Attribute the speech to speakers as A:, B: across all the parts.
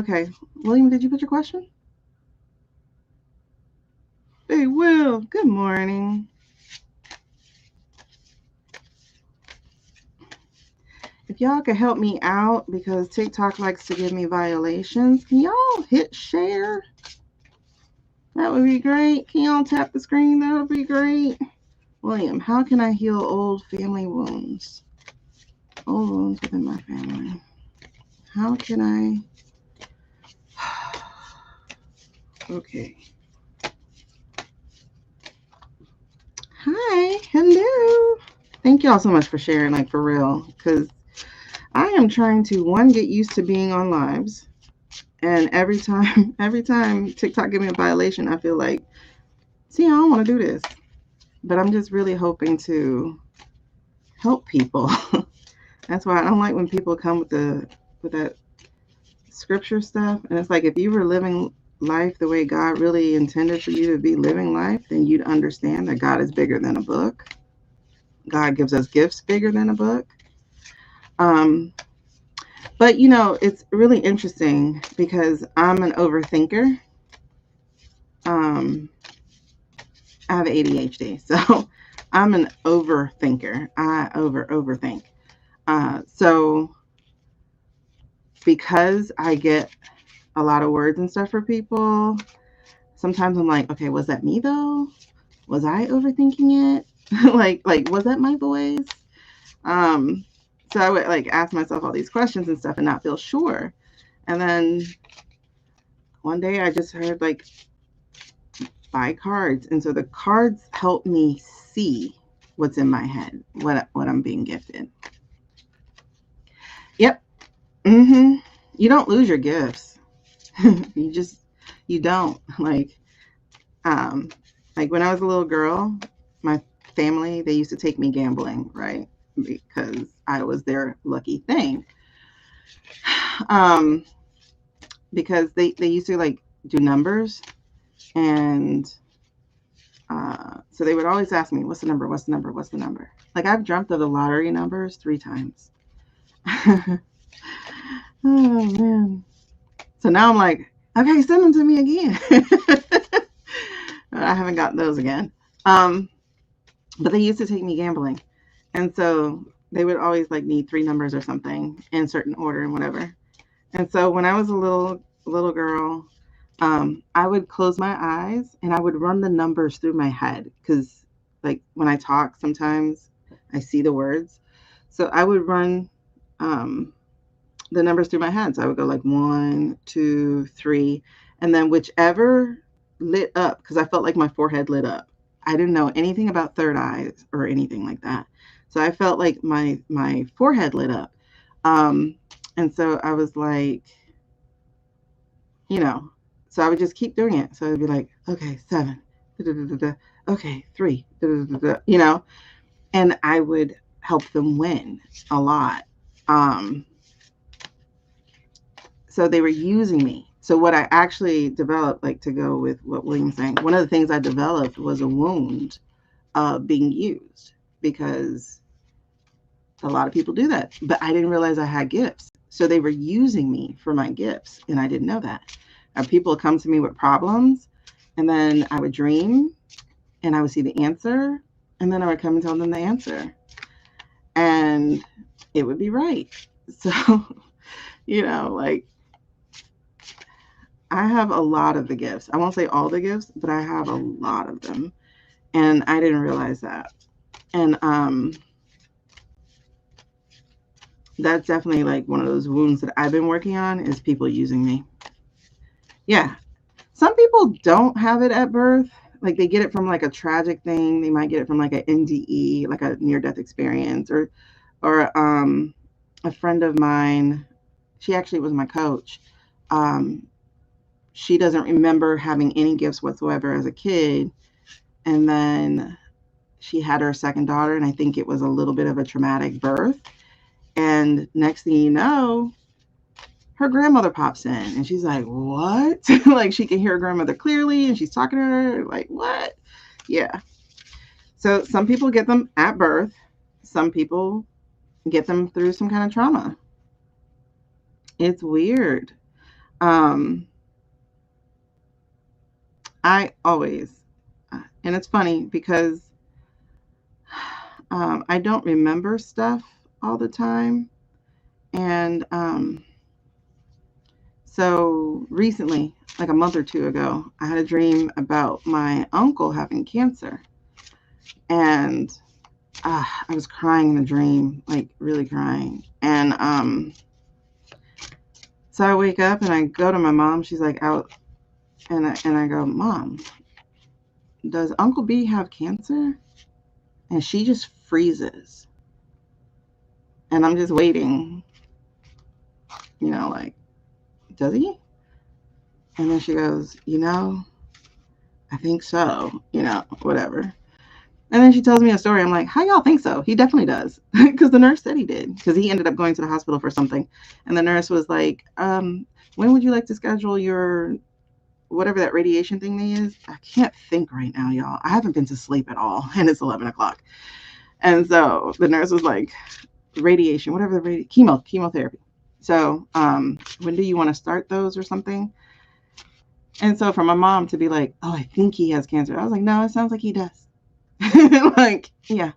A: Okay. William, did you put your question? Hey, Will. Good morning. If y'all could help me out because TikTok likes to give me violations, can y'all hit share? That would be great. Can y'all tap the screen? That would be great. William, how can I heal old family wounds? Old wounds within my family. How can I? Okay. Hi. Hello. Thank y'all so much for sharing, like for real. Because I am trying to, one, get used to being on lives. And every time TikTok give me a violation, I feel like, see, I don't want to do this. But I'm just really hoping to help people. That's why I don't like when people come with that scripture stuff. And it's like if you were living life the way God really intended for you to be living life, then you'd understand that God is bigger than a book. God gives us gifts bigger than a book. Um, but it's really interesting because I'm an overthinker. Um, I have ADHD, so I'm an overthinker. I overthink. So because I get a lot of words and stuff for people, sometimes I'm like, okay, was that me though? Was I overthinking it? like was that my voice? Um, so I would like ask myself all these questions and stuff and not feel sure. And then one day I just heard like buy cards, and so the cards help me see what's in my head, what I'm being gifted. Yep. Mm-hmm. You don't lose your gifts. you just you don't um like when I was a little girl, my family, they used to take me gambling, right? Because I was their lucky thing. Um because they used to like do numbers, and so they would always ask me, what's the number? What's the number? What's the number? Like I've dreamt of the lottery numbers 3 times. Oh man. So now I'm like, okay, send them to me again. I haven't gotten those again. Um, but they used to take me gambling. And so they would always like need 3 numbers or something in certain order and whatever. And so when I was a little girl, I would close my eyes and I would run the numbers through my head because like when I talk, sometimes I see the words. So I would run um, the numbers through my head. So I would go like 1, 2, 3, and then whichever lit up, because I felt like my forehead lit up. I didn't know anything about third eyes or anything like that. So I felt like my forehead lit up. Um, and so I was like, you know, so I would just keep doing it. So it'd be like, okay, 7, okay, 3, and I would help them win a lot. Um, so they were using me. So what I actually developed, like to go with what William's saying, one of the things I developed was a wound of being used because a lot of people do that. But I didn't realize I had gifts. So they were using me for my gifts, and I didn't know that. People would come to me with problems, and then I would dream, and I would see the answer, and then I would come and tell them the answer, and it would be right. So, like I have a lot of the gifts. I won't say all the gifts, but I have a lot of them. And I didn't realize that. And that's definitely like one of those wounds that I've been working on is people using me. Yeah. Some people don't have it at birth. Like they get it from like a tragic thing. They might get it from like an NDE, like a near death experience, or a friend of mine, she actually was my coach. Um, she doesn't remember having any gifts whatsoever as a kid. And then she had her second daughter, and I think it was a little bit of a traumatic birth. And next thing you know, her grandmother pops in, and she's like, "What?" Like she can hear her grandmother clearly, and she's talking to her like, "What?" Yeah. So some people get them at birth. Some people get them through some kind of trauma. It's weird. I always, and it's funny because I don't remember stuff all the time. And so recently, like a month or two ago, I had a dream about my uncle having cancer. And I was crying in the dream, like really crying. And so I wake up and I go to my mom. She's like out. And I go, Mom, does Uncle B have cancer? And she just freezes. And I'm just waiting, like, does he? And then she goes, I think so, whatever. And then she tells me a story. I'm like, how y'all think so? He definitely does. Because the nurse said he did. Because he ended up going to the hospital for something. And the nurse was like, when would you like to schedule your whatever that radiation thing is? I can't think right now, y'all. I haven't been to sleep at all. And it's 11 o'clock. And so the nurse was like, radiation, whatever the chemotherapy. So when do you want to start those or something? And so for my mom to be like, oh, I think he has cancer. I was like, no, it sounds like he does. Like, yeah.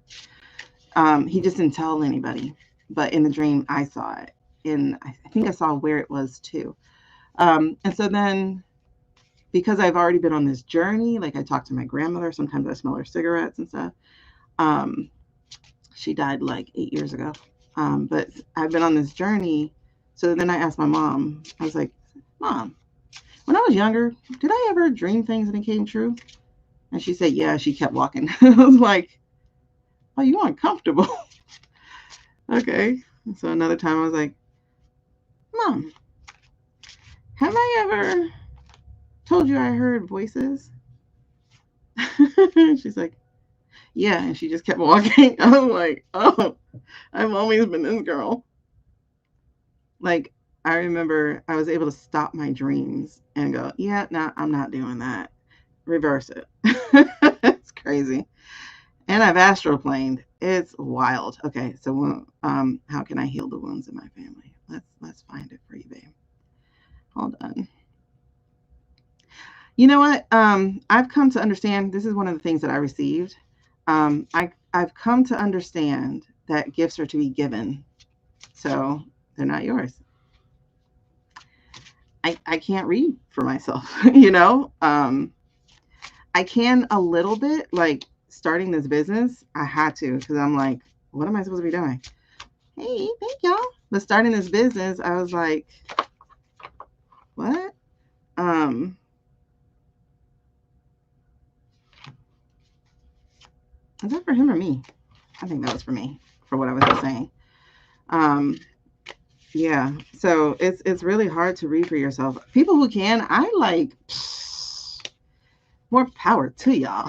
A: He just didn't tell anybody. But in the dream, I saw it. And I think I saw where it was too. And so then, because I've already been on this journey, like I talk to my grandmother, sometimes I smell her cigarettes and stuff. She died like 8 years ago. But I've been on this journey. So then I asked my mom, I was like, Mom, when I was younger, did I ever dream things and it came true? And she said, yeah, she kept walking. I was like, oh, you uncomfortable. Okay. So another time I was like, Mom, have I ever told you I heard voices? She's like, yeah. And she just kept walking. I was like, oh, I've always been this girl. Like, I remember I was able to stop my dreams and go, yeah, no, I'm not doing that. Reverse it. It's crazy. And I've astral planed. It's wild. Okay, so how can I heal the wounds in my family? Let's find it for you, babe. Hold on. You know what? I've come to understand. This is one of the things that I received. I've come to understand that gifts are to be given, so they're not yours. I can't read for myself. I can a little bit, like starting this business. I had to because I'm like, what am I supposed to be doing? Hey, thank y'all. But starting this business, I was like, what? Is that for him or me? I think that was for me, for what I was saying. Yeah. So it's really hard to read for yourself. People who can, I like more power to y'all.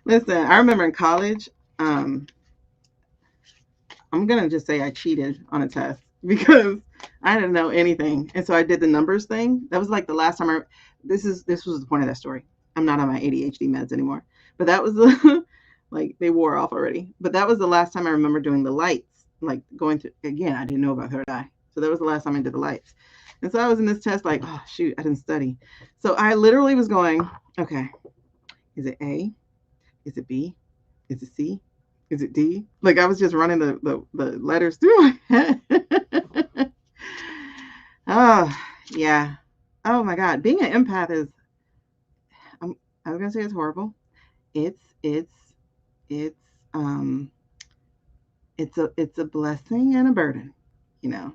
A: Listen, I remember in college, I'm gonna just say I cheated on a test because I didn't know anything, and so I did the numbers thing. That was like the last time this was the point of that story. I'm not on my ADHD meds anymore, but that was the like they wore off already. But that was the last time I remember doing the lights, like going through again. I didn't know about third eye, so that was the last time I did the lights. And so I was in this test like, oh shoot, I didn't study. So I literally was going, okay, is it A? Is it B? Is it C? Is it D? Like I was just running the letters through my head. Oh, yeah. Oh my God. Being an empath is, I was gonna say it's horrible. It's um it's a blessing and a burden, you know.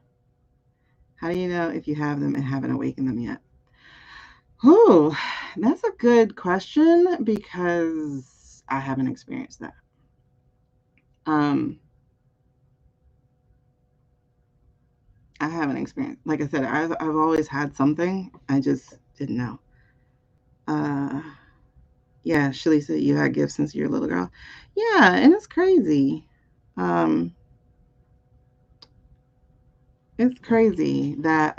A: How do you know if you have them and haven't awakened them yet? Oh, that's a good question because I haven't experienced that. Um, I haven't experienced. Like I said, I've always had something. I just didn't know. Uh, yeah, Shelly said you had gifts since you're a little girl. Yeah, and it's crazy. Um, it's crazy that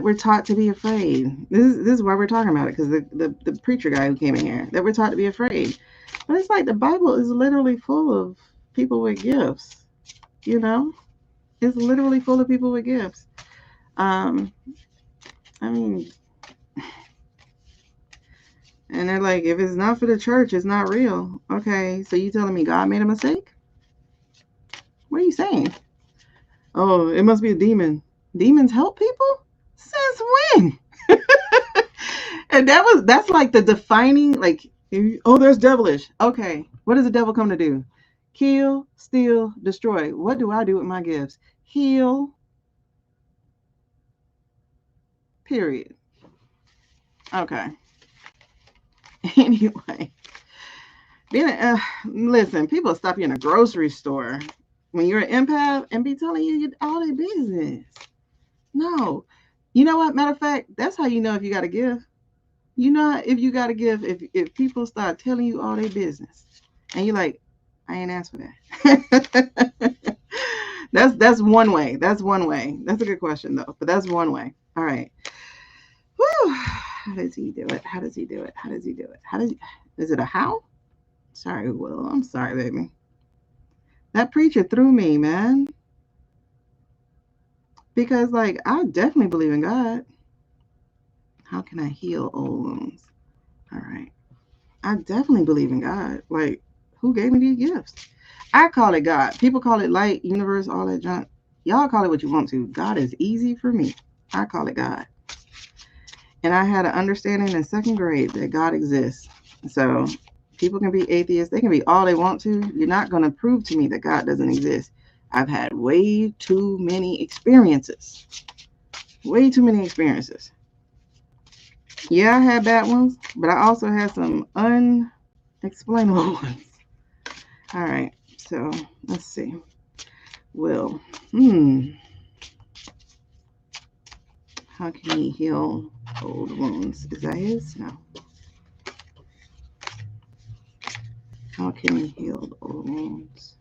A: we're taught to be afraid. This is why we're talking about it because the preacher guy who came in here that we're taught to be afraid. But it's like the Bible is literally full of people with gifts. You know, it's literally full of people with gifts. I mean, and they're like, if it's not for the church, it's not real. Okay, so you telling me God made a mistake? What are you saying? Oh, it must be a demon. Demons help people? Since when? And that's like the defining, like, oh, there's devilish. Okay, what does the devil come to do? Kill, steal, destroy. What do I do with my gifts? Heal. Period. Okay. Anyway, listen, people stop you in a grocery store when you're an empath and be telling you all their business. No. You know what? Matter of fact, that's how you know if you got a gift. You know if you got a gift, if people start telling you all their business. And you're like, I ain't asked for that. That's one way. That's one way. That's a good question though. But that's one way. All right. Whew. How does he do it? How does he do it? How does he do it? Is it a how? Sorry, Will. I'm sorry, baby. That preacher threw me, man. Because like I definitely believe in God. How can I heal old wounds? All right. I definitely believe in God. Like, who gave me these gifts? I call it God. People call it light, universe, all that junk. Y'all call it what you want to. God is easy for me. I call it God. And I had an understanding in second grade that God exists. So people can be atheists. They can be all they want to. You're not going to prove to me that God doesn't exist. I've had way too many experiences. Way too many experiences. Yeah, I had bad ones, but I also had some unexplainable ones. All right, so let's see. Will. How can he heal old wounds? Is that his? No. How can he heal old wounds?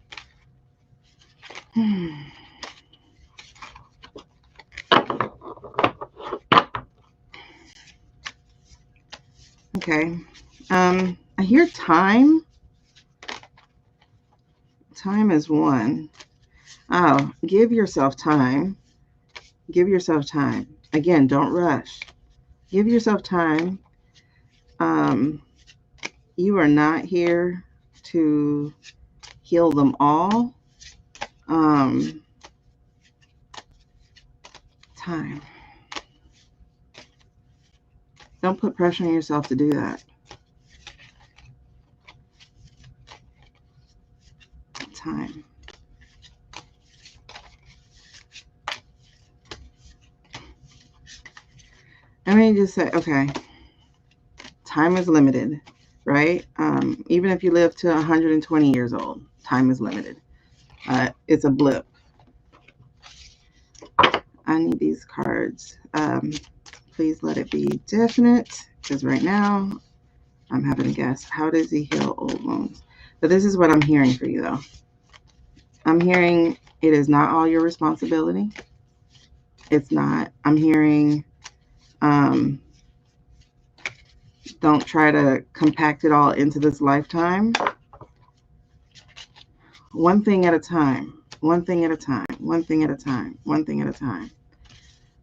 A: Okay. I hear time. Time is one. Oh, give yourself time. Give yourself time. Again, don't rush. Give yourself time. You are not here to heal them all. Time. Don't put pressure on yourself to do that. Time. I mean, just say, okay, time is limited, right? Even if you live to 120 years old, time is limited. It's a blip. I need these cards. Please let it be definite, because right now I'm having a guess. How does he heal old wounds? But this is what I'm hearing for you, though. I'm hearing it is not all your responsibility. It's not. I'm hearing don't try to compact it all into this lifetime. One thing at a time. One thing at a time. One thing at a time. One thing at a time.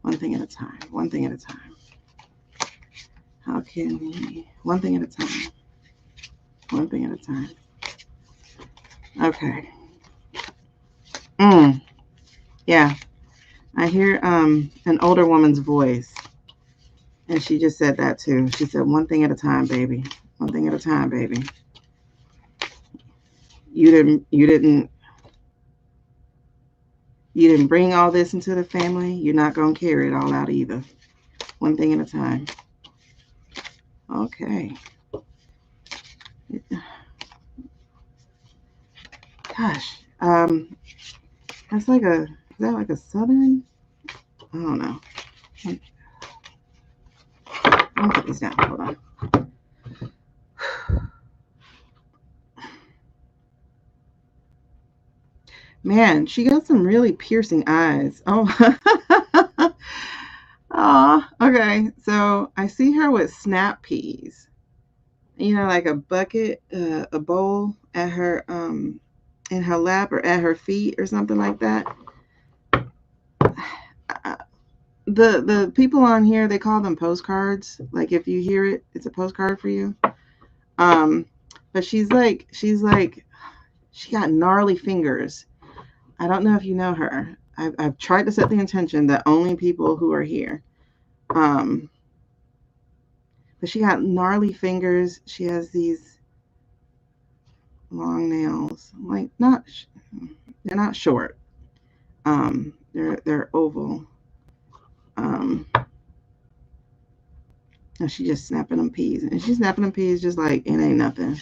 A: One thing at a time. One thing at a time. How can we? One thing at a time. One thing at a time. Okay. Yeah. I hear an older woman's voice. And she just said that too. She said, one thing at a time, baby. One thing at a time, baby. You didn't bring all this into the family. You're not going to carry it all out either. One thing at a time. Okay. Gosh. That's like is that like a southern? I don't know. I'll put these down. Hold on. Man, she got some really piercing eyes. Oh. Oh, okay. So I see her with snap peas. You know, like a bucket, a bowl at her in her lap or at her feet or something like that. the people on here, they call them postcards. Like if you hear it, it's a postcard for you. Um, but she got gnarly fingers. I don't know if you know her. I've tried to set the intention that only people who are here. Um, but she got gnarly fingers. She has these long nails, like they're not short. They're oval. Um, and she just snapping them peas, and she's snapping them peas just like it ain't nothing.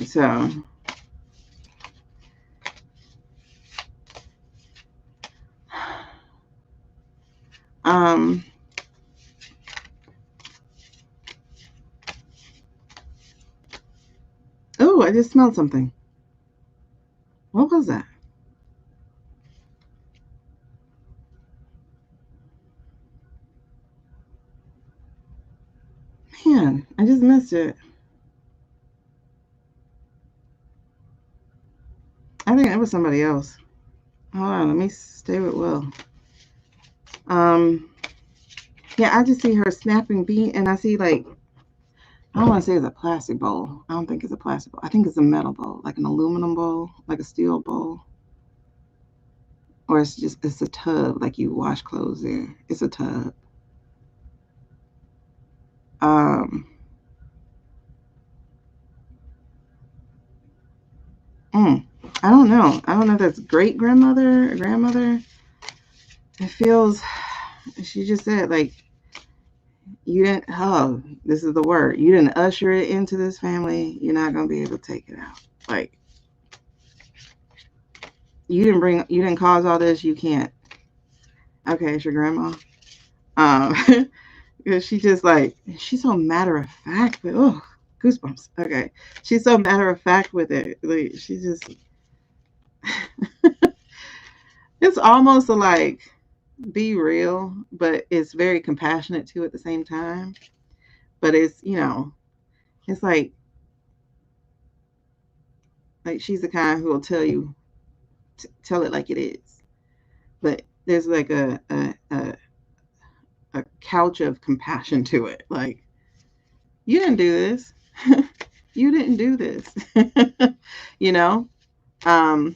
A: So, um, oh, I just smelled something. What was that? Man, I just missed it. I think it was somebody else. Hold on, let me stay with Will. Um, yeah, I just see her snapping bean, and I see like I don't want to say it's a plastic bowl. I don't think it's a plastic bowl. I think it's a metal bowl, like an aluminum bowl, like a steel bowl, or it's a tub, like you wash clothes there. It's a tub. Um, mm, I don't know. I don't know if that's great grandmother or grandmother. It feels. She just said like you didn't. Oh, this is the word. You didn't usher it into this family. You're not gonna be able to take it out. Like you didn't cause all this. You can't. Okay, it's your grandma. Because she just like she's so matter of fact. But oh, goosebumps. Okay, she's so matter of fact with it. Like she just. It's almost like be real, but it's very compassionate too at the same time. But it's it's like she's the kind who will tell you tell it like it is. But there's like a couch of compassion to it. Like you didn't do this. You didn't do this. you know, um,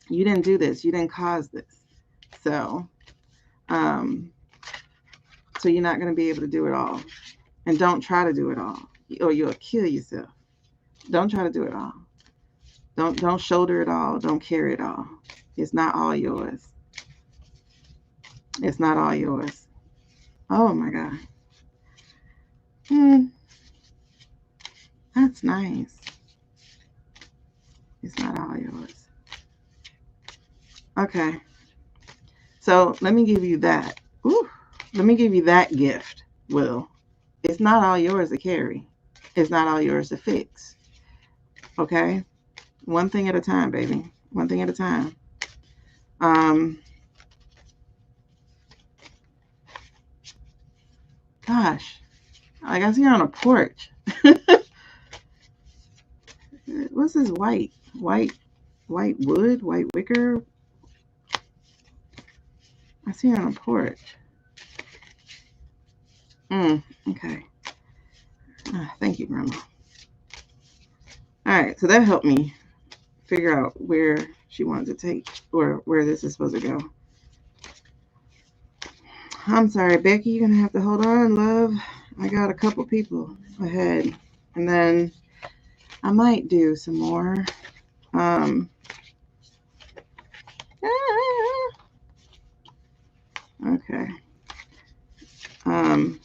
A: you didn't do this. You didn't cause this. So, um, so you're not going to be able to do it all. And don't try to do it all, or you'll kill yourself. Don't try to do it all. Don't shoulder it all. Don't carry it all. It's not all yours. It's not all yours. Oh my God. That's nice. It's not all yours. Okay. So let me give you that. Ooh, let me give you that gift, Will. It's not all yours to carry. It's not all yours to fix. Okay? One thing at a time, baby. One thing at a time. Gosh. Like I see her on a porch. What's this white wood, white wicker? I see her on a porch. Okay. Thank you, Grandma. All right, so that helped me figure out where she wanted to take or where this is supposed to go. I'm sorry, Becky, you're gonna have to hold on, love. I got a couple people ahead, and then I might do some more. Okay.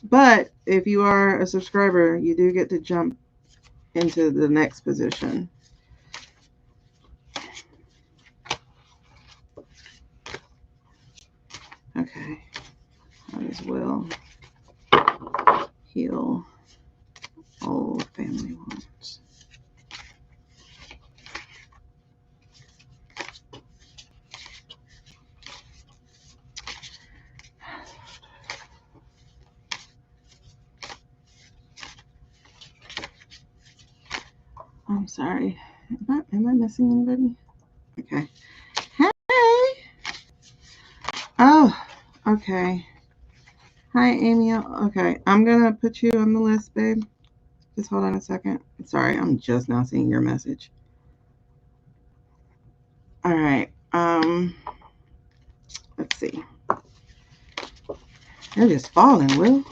A: But if you are a subscriber, you do get to jump into the next position. Okay. How does Will heal old family wounds? I'm sorry. Am I missing anybody? Okay. Hey. Oh, Okay. Hi, Amy. Okay, I'm gonna put you on the list, babe. Just hold on a second. Sorry, I'm just now seeing your message. All right. Let's see. They're just falling, Will.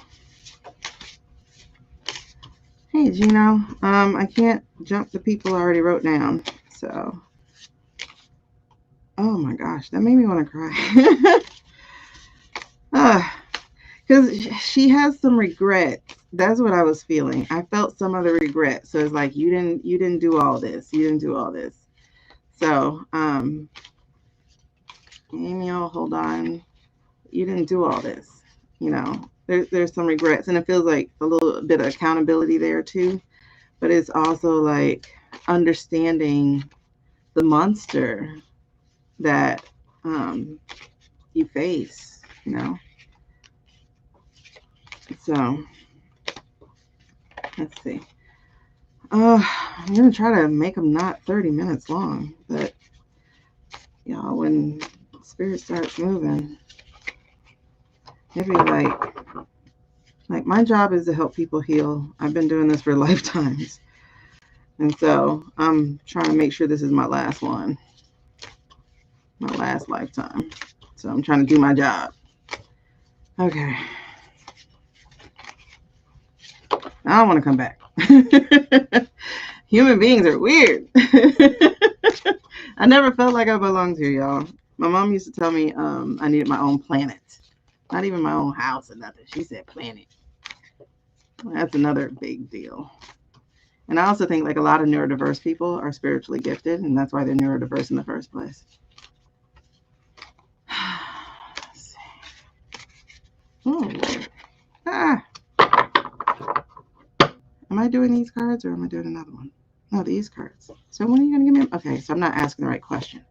A: Hey, Gino. I can't jump the people I already wrote down. So, oh my gosh, that made me want to cry. Because she has some regret. That's what I was feeling. I felt some of the regret. So it's like you didn't do all this. You didn't do all this. So, Amy, hold on. You didn't do all this. You know, there's some regrets, and it feels like a little bit of accountability there too. But it's also like understanding the monster that you face. You know. So let's see. I'm gonna try to make them not 30 minutes long, but y'all, when spirit starts moving, maybe like my job is to help people heal. I've been doing this for lifetimes, and so I'm trying to make sure this is my last one, my last lifetime. So I'm trying to do my job. Okay, I don't want to come back. Human beings are weird. I never felt like I belonged here, y'all. My mom used to tell me I needed my own planet. Not even my own house or nothing. She said planet. That's another big deal. And I also think like a lot of neurodiverse people are spiritually gifted, and that's why they're neurodiverse in the first place. Let's see. Oh, ah. Am I doing these cards or am I doing another one? No, these cards. So when are you going to give me? Okay, so I'm not asking the right question.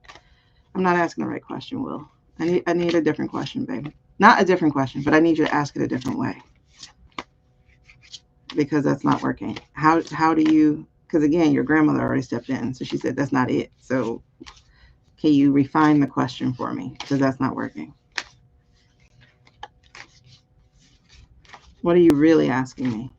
A: I'm not asking the right question, Will. I need a different question, baby. Not a different question, but I need you to ask it a different way. Because that's not working. How do you, because again, your grandmother already stepped in. So she said, that's not it. So can you refine the question for me? Because that's not working. What are you really asking me?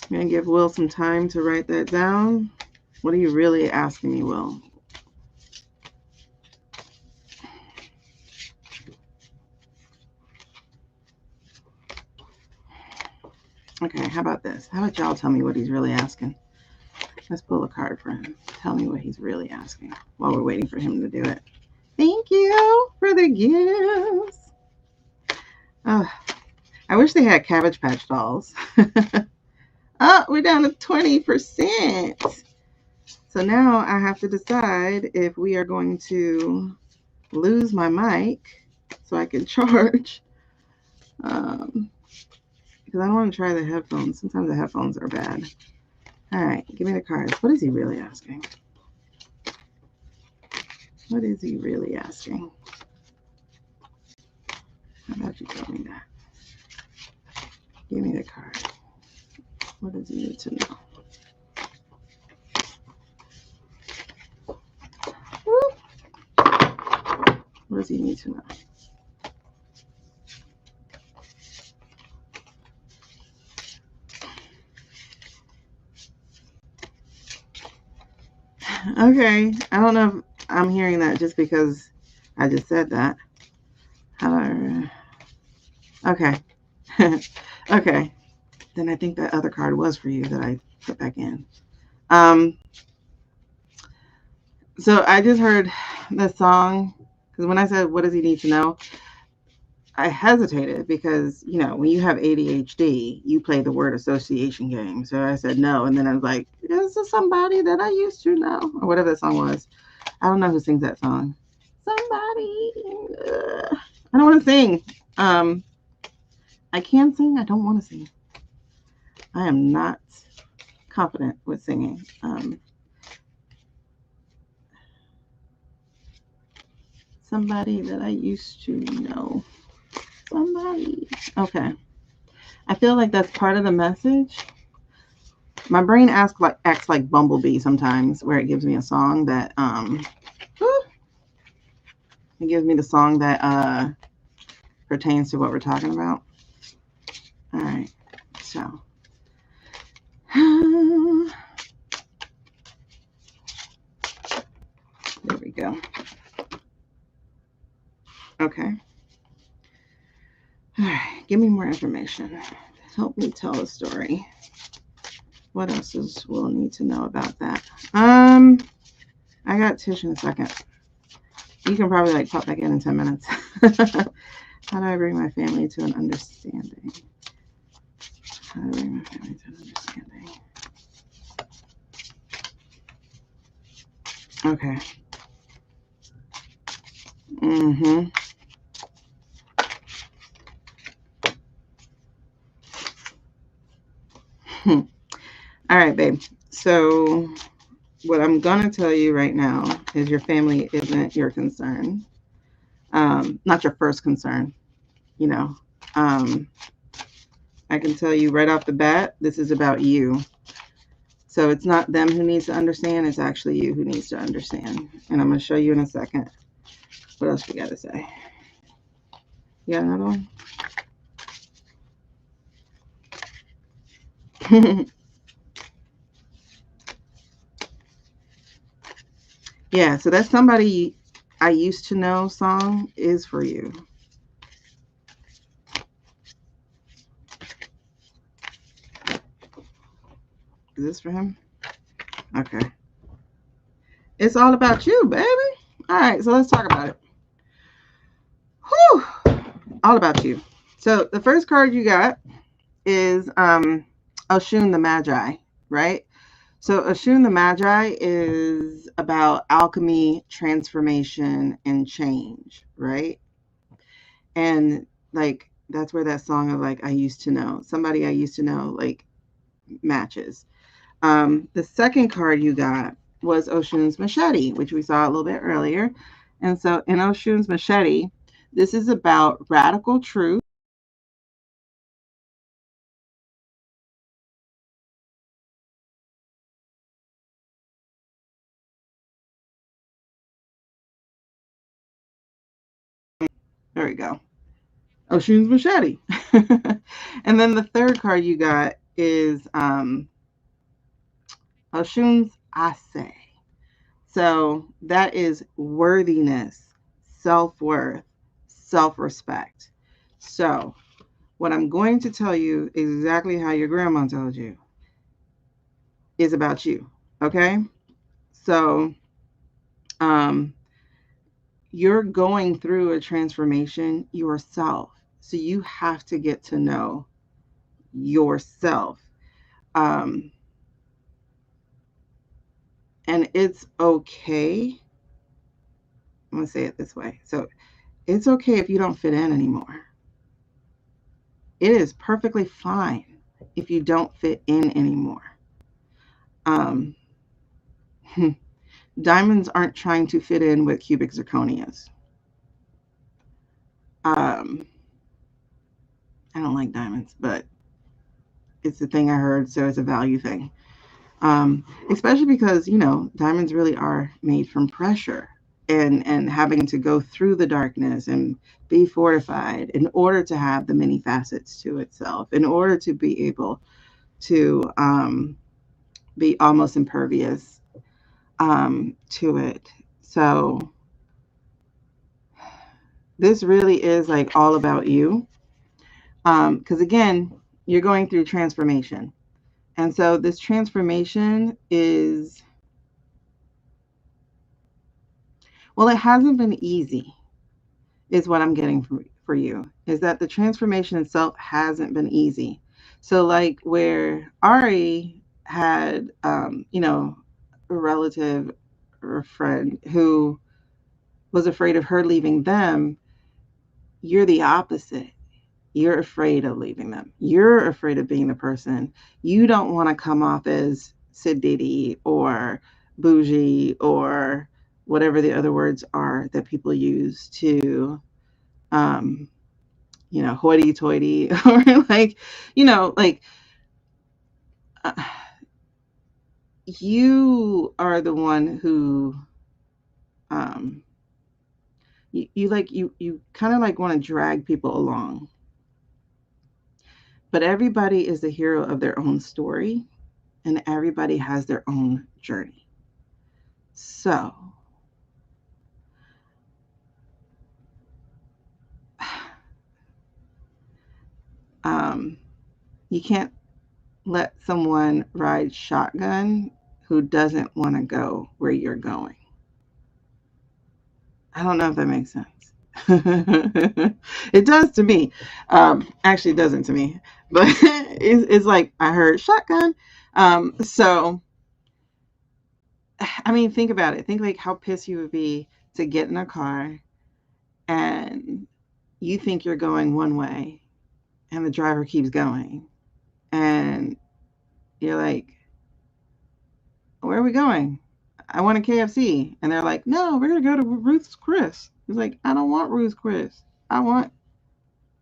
A: I'm going to give Will some time to write that down. What are you really asking me, Will? Okay, how about this? How about y'all tell me what he's really asking? Let's pull a card for him. Tell me what he's really asking while we're waiting for him to do it. Thank you for the gifts. Oh, I wish they had Cabbage Patch dolls. Oh, we're down to 20%. So now I have to decide if we are going to lose my mic so I can charge. Because I don't want to try the headphones. Sometimes the headphones are bad. All right, give me the cards. What is he really asking? What is he really asking? How about you tell me that? Give me the card. What does he need to know? What does he need to know? Okay, I don't know if I'm hearing that just because I just said that. Okay. Okay. Then I think that other card was for you that I put back in. So I just heard the song because when I said, what does he need to know? I hesitated because, you know, when you have ADHD, you play the word association game. So I said no. And then I was like, is this somebody that I used to know? Or whatever that song was. I don't know who sings that song. Somebody. I don't want to sing. I can sing. I don't want to sing. I am not confident with singing. Somebody that I used to know. Somebody. Okay. I feel like that's part of the message. My brain acts like Bumblebee sometimes, where it gives me a song that it gives me the song that pertains to what we're talking about. All right, so there we go. Okay. All right, give me more information. Help me tell a story. What else we'll need to know about that? I got Tish in a second. You can probably like pop back in 10 minutes. How do I bring my family to an understanding? How do I bring my family to an understanding? Okay. Mm-hmm. All right, babe. So what I'm gonna tell you right now is your family isn't your concern. Not your first concern, you know. I can tell you right off the bat, this is about you. So it's not them who needs to understand, it's actually you who needs to understand. And I'm gonna show you in a second. What else you gotta say? You got another one? Yeah, so that's somebody I used to know song is for you. Is this for him? Okay. It's all about you, baby. All right, so let's talk about it. Whew. All about you. So the first card you got is Oshun the Magi, right? So Oshun the Magi is about alchemy, transformation, and change, right? And like that's where that song of like I used to know, somebody I used to know, like matches. The second card you got was Oshun's Machete, which we saw a little bit earlier. And so in Oshun's Machete, this is about radical truth. There we go. Oshun's Machete. And then the third card you got is Oshun's Ase. So that is worthiness, self worth, self respect. So, what I'm going to tell you is exactly how your grandma told you is about you. Okay? So, um, you're going through a transformation yourself. So, you have to get to know yourself. Um, and it's okay. I'm going to say it this way. So, it's okay if you don't fit in anymore. It is perfectly fine if you don't fit in anymore. Um, diamonds aren't trying to fit in with cubic zirconias. Um, I don't like diamonds, but it's the thing I heard, so it's a value thing. Especially because diamonds really are made from pressure and having to go through the darkness and be fortified in order to have the many facets to itself, in order to be able to be almost impervious to it. So this really is like all about you. Because again, you're going through transformation. And so this transformation is, well, it hasn't been easy, is what I'm getting for you, is that the transformation itself hasn't been easy. So, like where Ari had, a relative or a friend who was afraid of her leaving them, you're the opposite. You're afraid of leaving them. You're afraid of being the person. You don't want to come off as Sid Diddy or bougie or whatever the other words are that people use to um, hoity-toity, or like, like, you are the one who, um, you kind of like want to drag people along, but everybody is the hero of their own story, and everybody has their own journey. So, um, you can't let someone ride shotgun who doesn't want to go where you're going. I don't know if that makes sense. It does to me. Actually, it doesn't to me, but it's like I heard shotgun. So, I mean, think about it. Think like how pissed you would be to get in a car and you think you're going one way and the driver keeps going, and you're like, where are we going? I want a KFC. And they're like, no, we're going to go to Ruth's Chris. He's like, I don't want Ruth's Chris. I want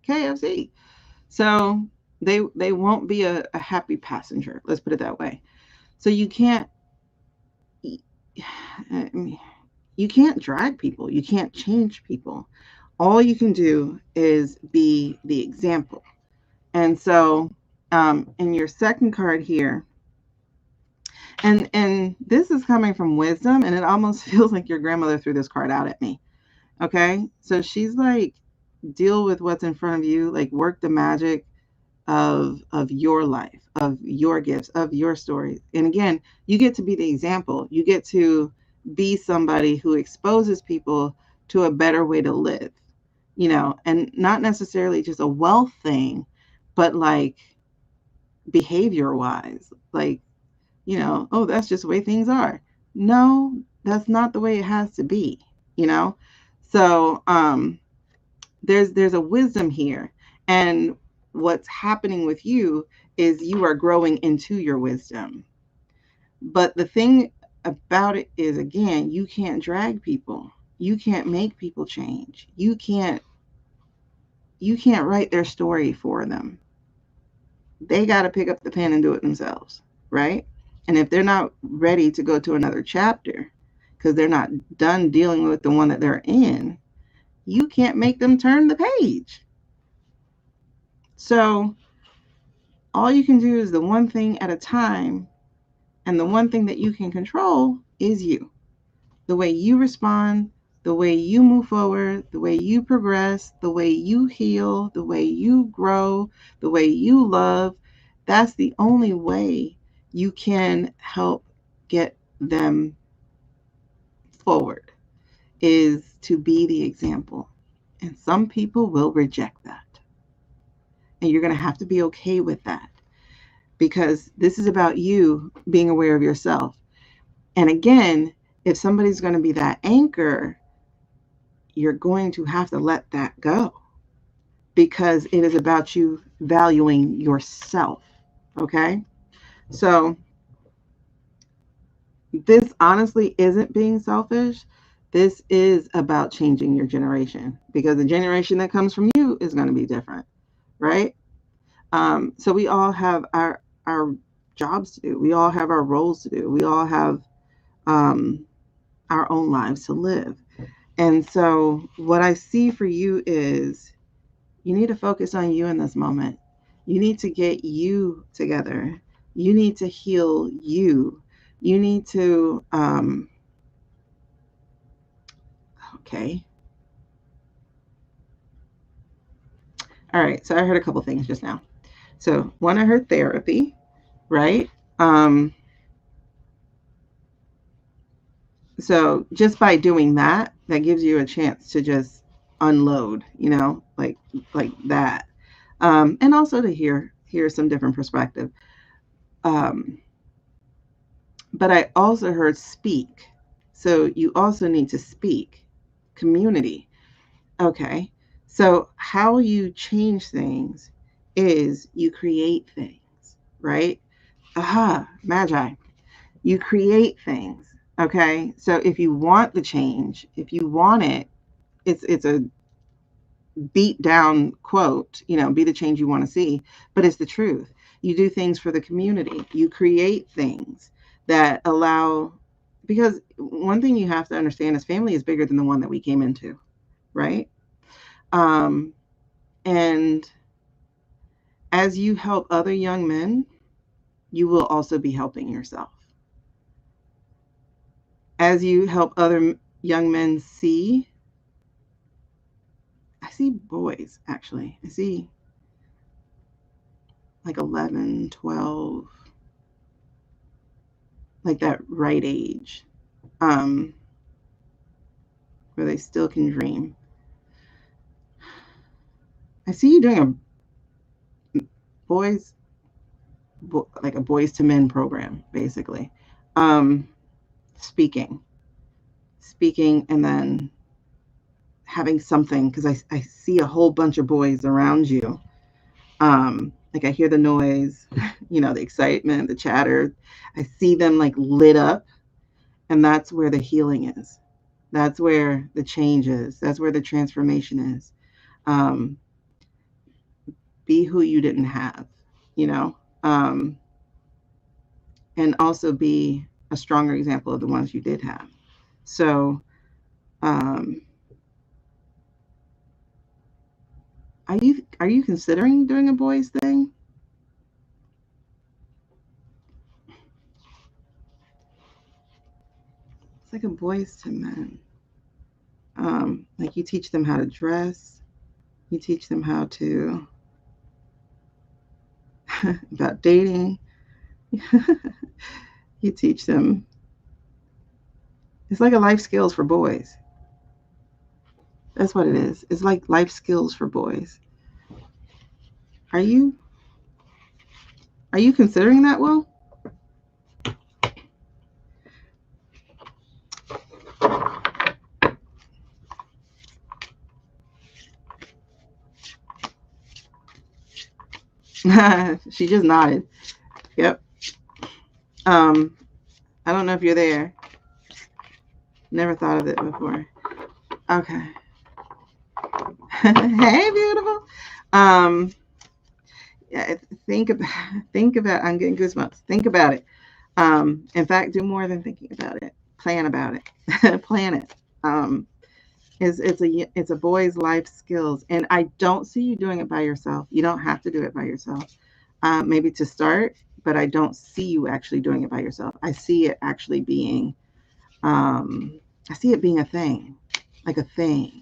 A: KFC. So they won't be a happy passenger. Let's put it that way. So you can't drag people. You can't change people. All you can do is be the example. And so, in your second card here, and this is coming from wisdom, and it almost feels like your grandmother threw this card out at me. Okay, so she's like, deal with what's in front of you, like work the magic of your life, of your gifts, of your story. And again, you get to be the example. You get to be somebody who exposes people to a better way to live, and not necessarily just a wealth thing, but like behavior wise, like, oh, that's just the way things are. No, that's not the way it has to be, you know? So, there's a wisdom here. And what's happening with you is you are growing into your wisdom. But the thing about it is, again, you can't drag people. You can't make people change. You can't write their story for them. They got to pick up the pen and do it themselves, right? And if they're not ready to go to another chapter because they're not done dealing with the one that they're in, you can't make them turn the page. So all you can do is the one thing at a time, and the one thing that you can control is you. The way you respond, the way you move forward, the way you progress, the way you heal, the way you grow, the way you love. That's the only way you can help get them forward, is to be the example. And some people will reject that. And you're going to have to be okay with that, because this is about you being aware of yourself. And again, if somebody's going to be that anchor, you're going to have to let that go, because it is about you valuing yourself. Okay? So this honestly isn't being selfish. This is about changing your generation, because the generation that comes from you is going to be different, right? So we all have our jobs to do. We all have our roles to do. We all have our own lives to live. And so what I see for you is, you need to focus on you in this moment. You need to get you together. You need to heal you. You need to, okay. All right. So I heard a couple things just now. So one, I heard therapy, right? So just by doing that, that gives you a chance to just unload, like that. And also to hear some different perspective. But I also heard speak. So you also need to speak. Community. Okay. So how you change things is you create things, right? Aha, magi. You create things. Okay. So if you want the change, if you want it, it's a beat down quote, be the change you want to see, but it's the truth. You do things for the community. You create things that allow, because one thing you have to understand is family is bigger than the one that we came into, right? And as you help other young men, you will also be helping yourself. As you help other young men see, I see boys actually. I see like 11, 12, like that right age, where they still can dream. I see you doing like a boys to men program, basically. Speaking, and then having something, because I see a whole bunch of boys around you. Like I hear the noise, the excitement, the chatter. I see them like lit up, and that's where the healing is. That's where the change is. That's where the transformation is. Be who you didn't have, and also be a stronger example of the ones you did have. So, are you considering doing a boys thing? It's like a boys to men. Like you teach them how to dress. You teach them how to about dating. You teach them. It's like a life skills for boys. That's what it is. It's like life skills for boys. Are you considering that, Will? She just nodded. Yep. I don't know if you're there. Never thought of it before. Okay. Hey, beautiful. Yeah, think about. I'm getting goosebumps. Think about it. In fact, do more than thinking about it. Plan about it. Plan it. It's a boy's life skills, and I don't see you doing it by yourself. You don't have to do it by yourself. Maybe to start, but I don't see you actually doing it by yourself. I see it actually being. I see it being a thing, like a thing.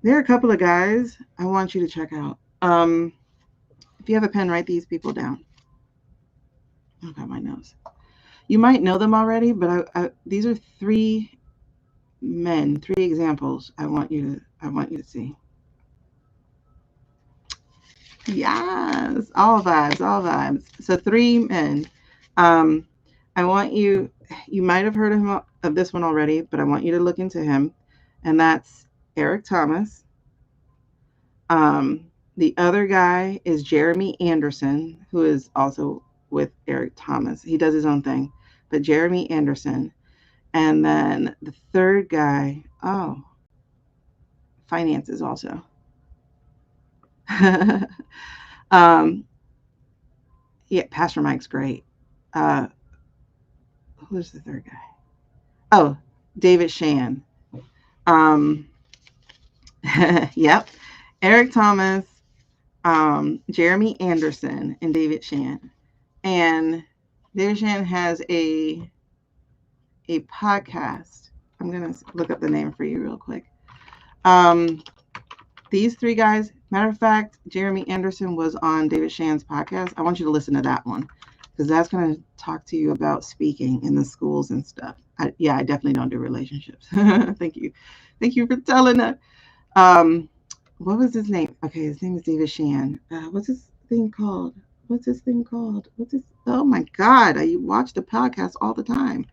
A: There are a couple of guys I want you to check out. If you have a pen, write these people down. Oh God, my nose. You might know them already, but these are 3 men, 3 examples I want you to see. Yes, all vibes, all vibes. So 3 men. I want you might have heard of this one already, but I want you to look into him. And that's Eric Thomas. The other guy is Jeremy Anderson, who is also with Eric Thomas. He does his own thing, but Jeremy Anderson. And then the third guy, finances also. Yeah, Pastor Mike's great. Who's the third guy? Oh, David Shan. Yep. Eric Thomas, Jeremy Anderson, and David Shan. And David Shan has a podcast. I'm going to look up the name for you real quick. These 3 guys, matter of fact, Jeremy Anderson was on David Shan's podcast. I want you to listen to that one because that's going to talk to you about speaking in the schools and stuff. I definitely don't do relationships. Thank you for telling that. What was his name? Okay, his name is David Shan. What's his thing called? Oh my God, I watch the podcast all the time.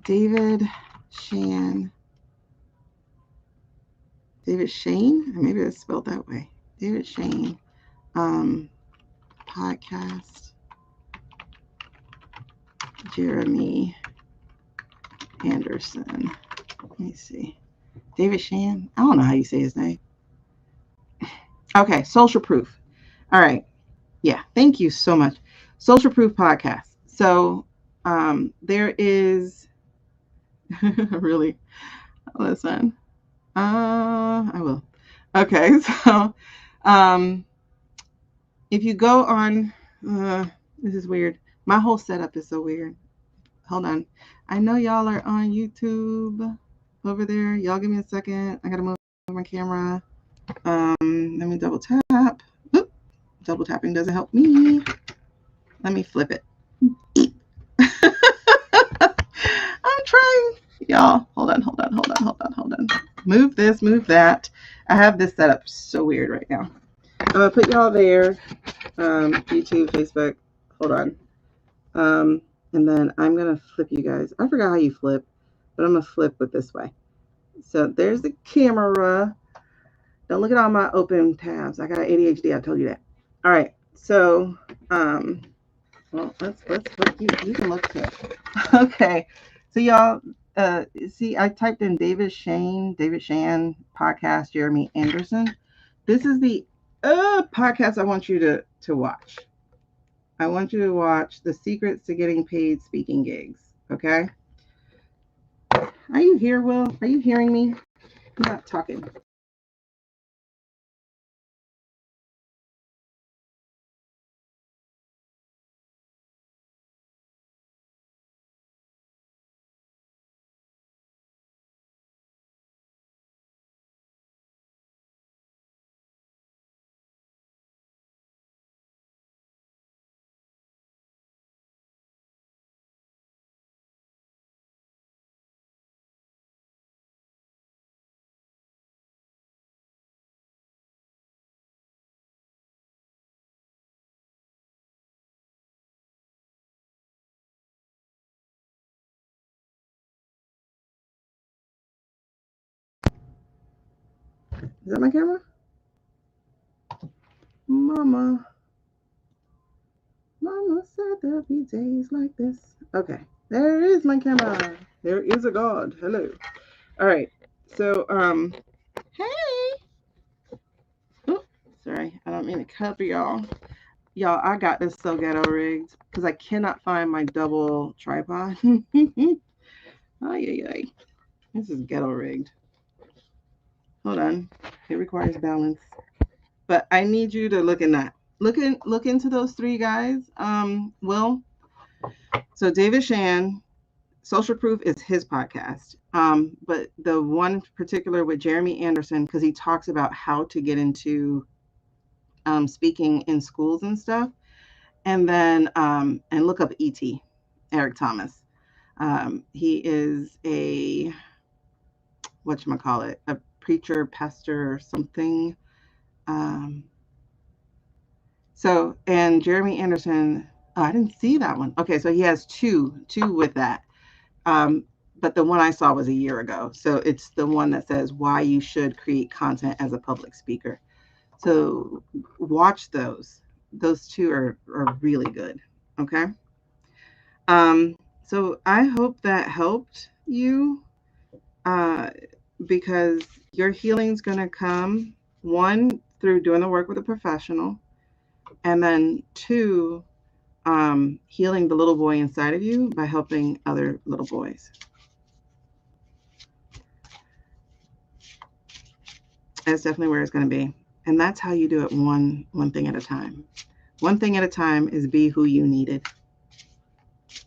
A: David Shan. David Shane? Maybe it's spelled that way. David Shane. Podcast. Jeremy Anderson. Let me see. David Shan. I don't know how you say his name. Okay, Social Proof. All right. Yeah, thank you so much. Social Proof Podcast. So there is really, listen, I will. Okay, so if you go on, this is weird. My whole setup is so weird. Hold on. I know y'all are on YouTube over there. Y'all give me a second. I gotta move my camera. Let me double tap. Oop, double tapping doesn't help me. Let me flip it. I'm trying. Y'all, hold on. Move this, move that. I have this set up so weird right now. I'm gonna put y'all there. YouTube, Facebook. Hold on. And then I'm gonna flip you guys. I forgot how you flip, but I'm gonna flip it this way. So there's the camera. Don't look at all my open tabs. I got ADHD. I told you that. All right. So, well, let's you can look too. Okay. So y'all, see, I typed in David Shan podcast, Jeremy Anderson. This is the podcast I want you to watch. I want you to watch The Secrets to Getting Paid Speaking Gigs. Okay. Are you here, Will? Are you hearing me? I'm not talking. Is that my camera? Mama said there'll be days like this. Okay, there is my camera. There is a God. Hello. All right. So, hey. Oh, sorry, I don't mean to cover y'all. Y'all, I got this so ghetto rigged because I cannot find my double tripod. Ay. This is ghetto rigged. Hold on. It requires balance. But I need you to look in that. Look into those three guys. Will. So David Shan, Social Proof is his podcast. But the one particular with Jeremy Anderson, because he talks about how to get into speaking in schools and stuff. And then and look up E.T., Eric Thomas. He is a a preacher, pastor, or something. So, and Jeremy Anderson, I didn't see that one. Okay, so he has two with that. But the one I saw was a year ago. So it's the one that says why you should create content as a public speaker. So watch those. Those two are really good. Okay. So I hope that helped you because your healing's going to come, one, through doing the work with a professional, and then two, healing the little boy inside of you by helping other little boys. That's definitely where it's going to be. And that's how you do it one thing at a time. One thing at a time is be who you needed.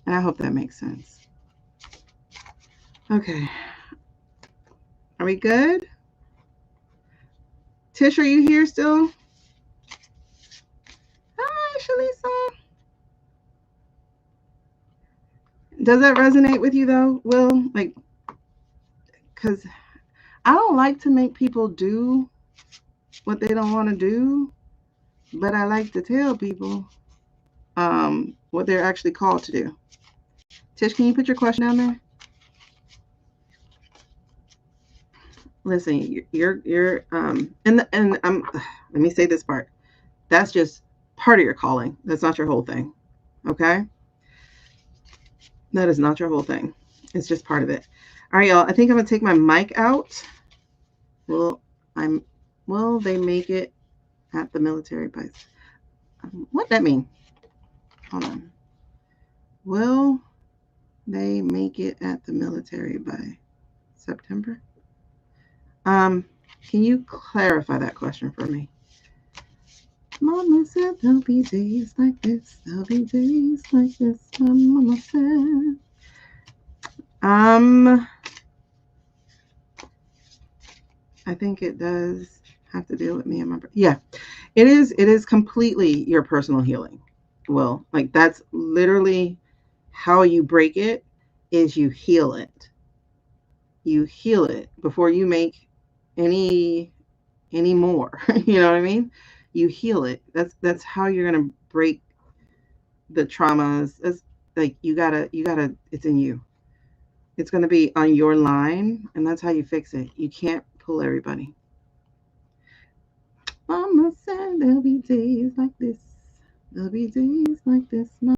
A: And I hope that makes sense. Okay. Are we good? Tish, are you here still? Hi, Shalisa. Does that resonate with you though, Will? Like, because I don't like to make people do what they don't want to do, but I like to tell people what they're actually called to do. Tish, can you put your question down there? Listen, you're and let me say this part. That's just part of your calling. That's not your whole thing. Okay? That is not your whole thing. It's just part of it. All right, y'all. I think I'm gonna take my mic out Will they make it at the military base? What that mean? Hold on. Will they make it at the military by September? Can you clarify that question for me? Mama said there'll be days like this. There'll be days like this. My mama said. I think it does have to deal with me and my. Yeah, it is. It is completely your personal healing. Well, like that's literally how you break it. Is you heal it. You heal it before you make any more. You know what I mean? You heal it. That's how you're gonna break the traumas. It's like you gotta. It's in you. It's gonna be on your line, and that's how you fix it. You can't pull everybody. Mama said there'll be days like this. There'll be days like this.